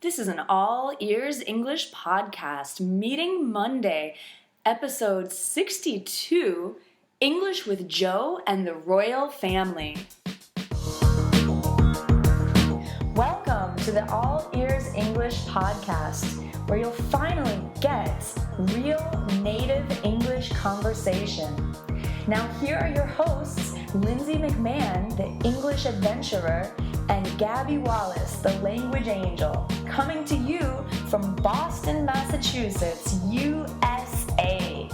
This is an All Ears English podcast, Meeting Monday, episode 62, English with Joe and the Royal Family. Welcome to the All Ears English podcast, where you'll finally get real native English conversation. Now here are your hosts, Lindsay McMahon, the English adventurer, and Gabby Wallace, the language angel, coming to you from Boston, Massachusetts, USA.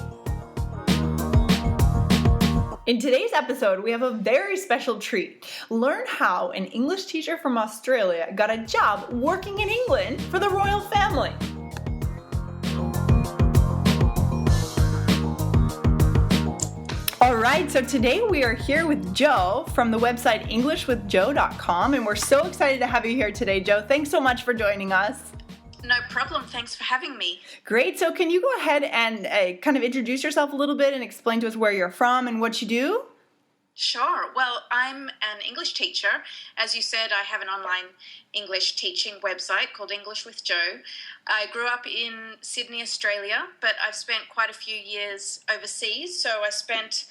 In today's episode, we have a very special treat. Learn how an English teacher from Australia got a job working in England for the royal family. All right, so today we are here with Joe from the website EnglishWithJoe.com, and we're so excited to have you here today, Joe. Thanks so much for joining us. No problem. Thanks for having me. Great. So can you go ahead and kind of introduce yourself a little bit and explain to us where you're from and what you do? Sure. Well, I'm an English teacher. As you said, I have an online English teaching website called English with Joe. I grew up in Sydney, Australia, but I've spent quite a few years overseas. So I spent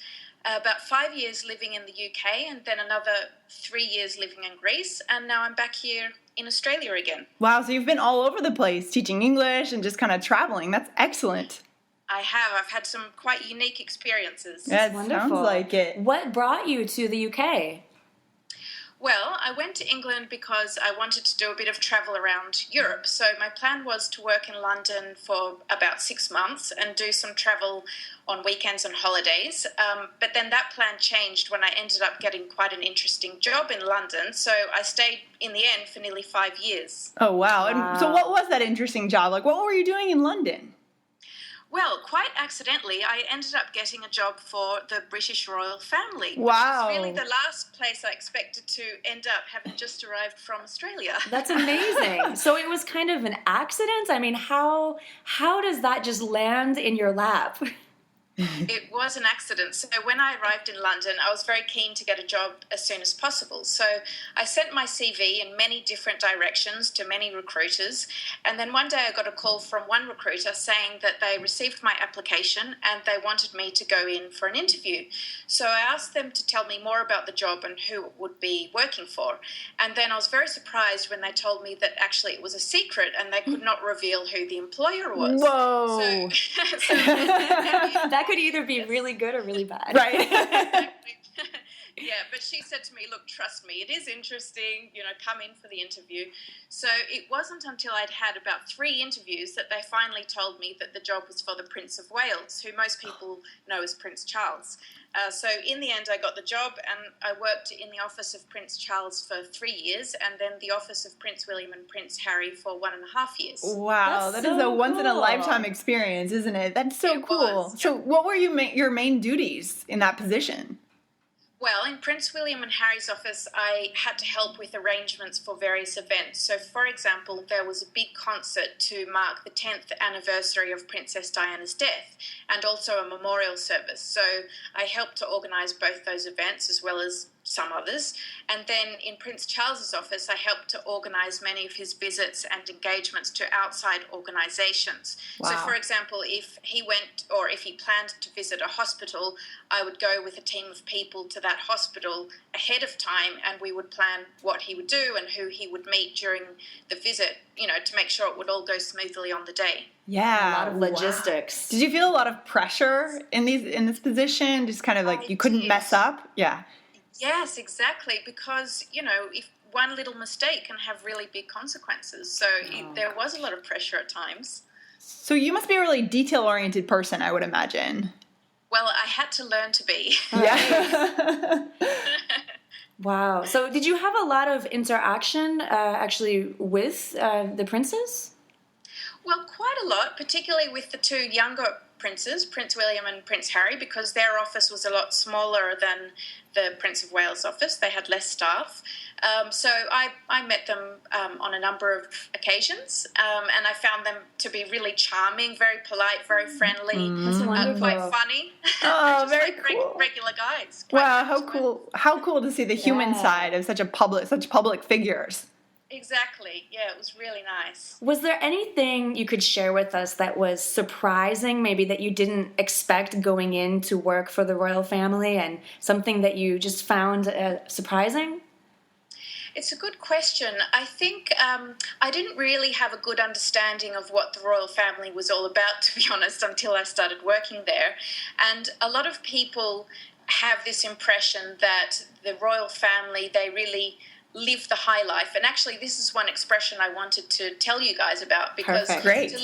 about 5 years living in the UK and then another 3 years living in Greece. And now I'm back here in Australia again. Wow, so you've been all over the place teaching English and just kind of traveling. That's excellent. I have. I've had some quite unique experiences. That Wonderful. sounds like it. What brought you to the UK? Well, I went to England because I wanted to do a bit of travel around Europe. So my plan was to work in London for about 6 months and do some travel on weekends and holidays. But then that plan changed when I ended up getting quite an interesting job in London. So I stayed in the end for nearly 5 years. Oh, wow. And so what was that interesting job? Like, what were you doing in London? Well, quite accidentally, I ended up getting a job for the British royal family. Wow. Which is really the last place I expected to end up, having just arrived from Australia. That's amazing. So it was kind of an accident? I mean, how does that just land in your lap? It was an accident. So when I arrived in London, I was very keen to get a job as soon as possible. So I sent my CV in many different directions to many recruiters. And then one day I got a call from one recruiter saying that they received my application and they wanted me to go in for an interview. So I asked them to tell me more about the job and who it would be working for. And then I was very surprised when they told me that actually it was a secret and they could not reveal who the employer was. Whoa. So That could either be really good or really bad. Right. Exactly. Yeah, but she said to me, look, trust me, it is interesting, come in for the interview. So it wasn't until I'd had about 3 interviews that they finally told me that the job was for the Prince of Wales, who most people know as Prince Charles. So in the end, I got the job and I worked in the office of Prince Charles for 3 years and then the office of Prince William and Prince Harry for 1.5 years. Wow, That's that is so a once-in-a-lifetime cool. experience, isn't it? That's so It cool. was. So what were your main duties in that position? Well, in Prince William and Harry's office, I had to help with arrangements for various events. So, for example, there was a big concert to mark the 10th anniversary of Princess Diana's death and also a memorial service. So I helped to organise both those events as well as some others. And then in Prince Charles's office, I helped to organise many of his visits and engagements to outside organisations. Wow. So, for example, if he went or if he planned to visit a hospital, I would go with a team of people to that hospital ahead of time and we would plan what he would do and who he would meet during the visit, to make sure it would all go smoothly on the day. Yeah. A lot of logistics. Did you feel a lot of pressure in this position? Just kind of like you couldn't mess up? Yeah. Yes, exactly, because, if one little mistake can have really big consequences. So there was a lot of pressure at times. So you must be a really detail-oriented person, I would imagine. Well, I had to learn to be. Yeah. Wow. So did you have a lot of interaction actually with the princes? Well, quite a lot, particularly with the 2 younger princes, Prince William and Prince Harry, because their office was a lot smaller than the Prince of Wales office. They had less staff. So I met them on a number of occasions, and I found them to be really charming, very polite, very friendly, That's wonderful. quite funny. Oh, Just very like cool. regular guys. Quite Wow, nice how to cool! How cool to see the human Yeah. side of such public figures. Exactly. Yeah, it was really nice. Was there anything you could share with us that was surprising, maybe that you didn't expect going in to work for the royal family, and something that you just found surprising? It's a good question. I think I didn't really have a good understanding of what the royal family was all about, to be honest, until I started working there. And a lot of people have this impression that the royal family, they really live the high life. And actually, this is one expression I wanted to tell you guys about, because Great. to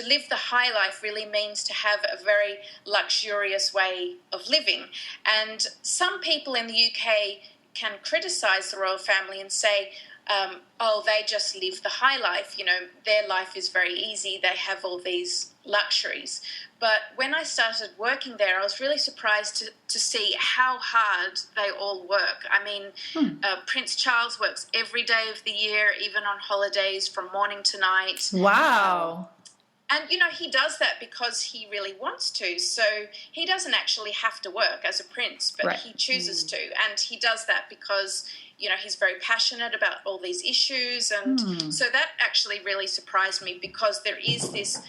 live the high life really means to have a very luxurious way of living. And some people in the UK can criticize the royal family and say, oh, they just live the high life. You know, their life is very easy. They have all these luxuries. But when I started working there, I was really surprised to see how hard they all work. I mean, Prince Charles works every day of the year, even on holidays, from morning to night. Wow. And, you know, he does that because he really wants to. So he doesn't actually have to work as a prince, but he chooses to. And he does that because, you know, he's very passionate about all these issues. And so that actually really surprised me, because there is this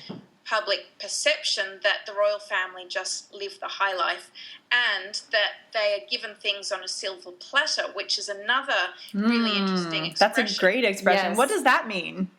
public perception that the royal family just live the high life, and that they are given things on a silver platter, which is another really interesting expression. That's a great expression. Yes. What does that mean?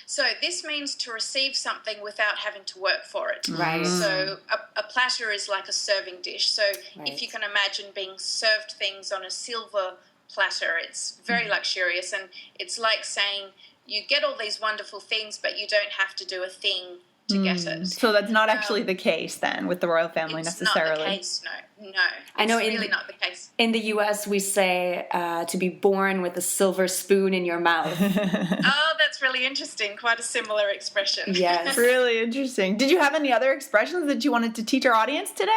So this means to receive something without having to work for it. Right. So a platter is like a serving dish. So if you can imagine being served things on a silver platter, it's very luxurious. And it's like saying you get all these wonderful things, but you don't have to do a thing to get it. So that's not actually the case then with the royal family necessarily. It's not the case, no. I know it's really not the case. In the U.S., we say to be born with a silver spoon in your mouth. Oh, that's really interesting. Quite a similar expression. Yes. Really interesting. Did you have any other expressions that you wanted to teach our audience today?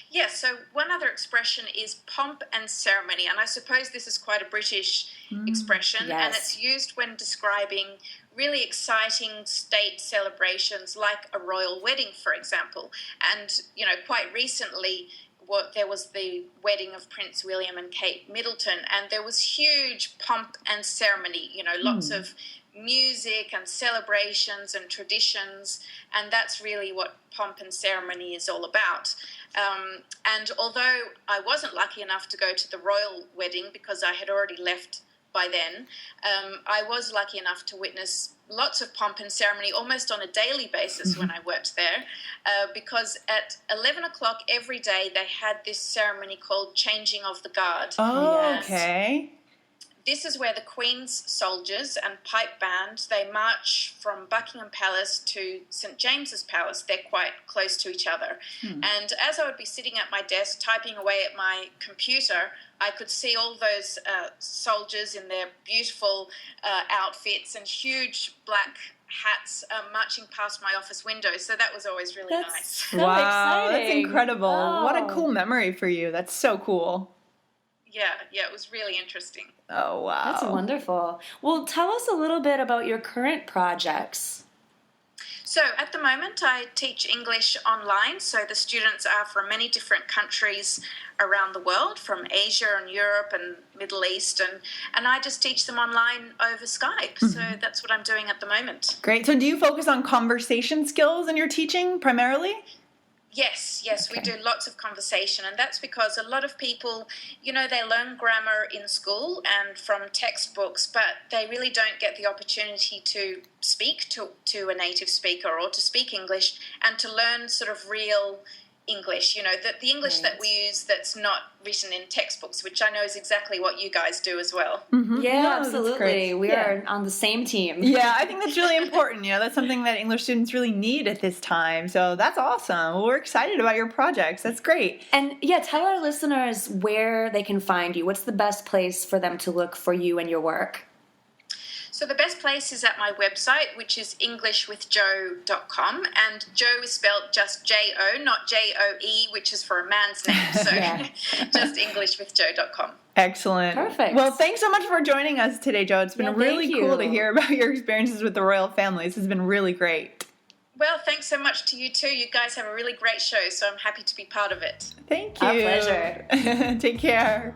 Yes, so one other expression is pomp and ceremony, and I suppose this is quite a British expression, yes. and it's used when describing really exciting state celebrations like a royal wedding, for example. And, you know, quite recently there was the wedding of Prince William and Kate Middleton, and there was huge pomp and ceremony, you know, lots of music and celebrations and traditions, and that's really what pomp and ceremony is all about. And although I wasn't lucky enough to go to the royal wedding because I had already left by then, I was lucky enough to witness lots of pomp and ceremony almost on a daily basis when I worked there, because at 11 o'clock every day they had this ceremony called changing of the guard. Oh, okay. This is where the Queen's soldiers and pipe band, they march from Buckingham Palace to St. James's Palace. They're quite close to each other. And as I would be sitting at my desk typing away at my computer, I could see all those soldiers in their beautiful outfits and huge black hats marching past my office window. So that was always really nice. So wow, exciting. that's incredible. Oh. What a cool memory for you. That's so cool. Yeah, it was really interesting. Oh, wow. That's wonderful. Well, tell us a little bit about your current projects. So at the moment, I teach English online. So the students are from many different countries around the world, from Asia and Europe and Middle East, and I just teach them online over Skype. So that's what I'm doing at the moment. Great. So do you focus on conversation skills in your teaching primarily? Yes, Okay. we do lots of conversation, and that's because a lot of people, you know, they learn grammar in school and from textbooks, but they really don't get the opportunity to speak to a native speaker or to speak English and to learn sort of real English, you know, the English that we use that's not written in textbooks, which I know is exactly what you guys do as well. Yeah, No, that's absolutely. great. We are on the same team. Yeah, I think that's really important. You know, that's something that English students really need at this time. So that's awesome. Well, we're excited about your projects. That's great. And yeah, tell our listeners where they can find you. What's the best place for them to look for you and your work? So the best place is at my website, which is englishwithjoe.com, and Joe is spelled just J-O, not J-O-E, which is for a man's name, so just englishwithjoe.com. Excellent. Perfect. Well, thanks so much for joining us today, Joe. It's been Yeah, really thank cool to you. hear about your experiences with the royal family. This has been really great. Well, thanks so much to you too. You guys have a really great show, so I'm happy to be part of it. Thank you. Our pleasure. Take care.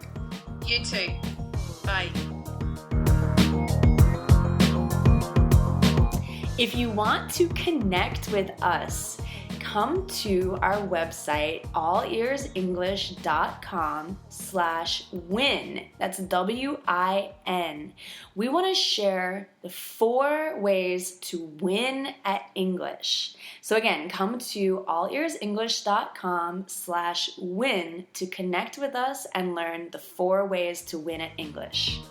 You too. Bye. If you want to connect with us, come to our website, allearsenglish.com/win. That's WIN. We want to share the 4 ways to win at English. So again, come to allearsenglish.com/win to connect with us and learn the 4 ways to win at English.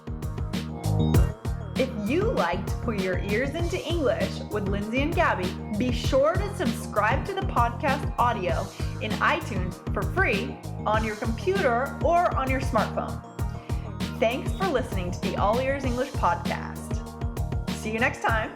If you liked Put Your Ears into English with Lindsay and Gabby, be sure to subscribe to the podcast audio in iTunes for free on your computer or on your smartphone. Thanks for listening to the All Ears English podcast. See you next time.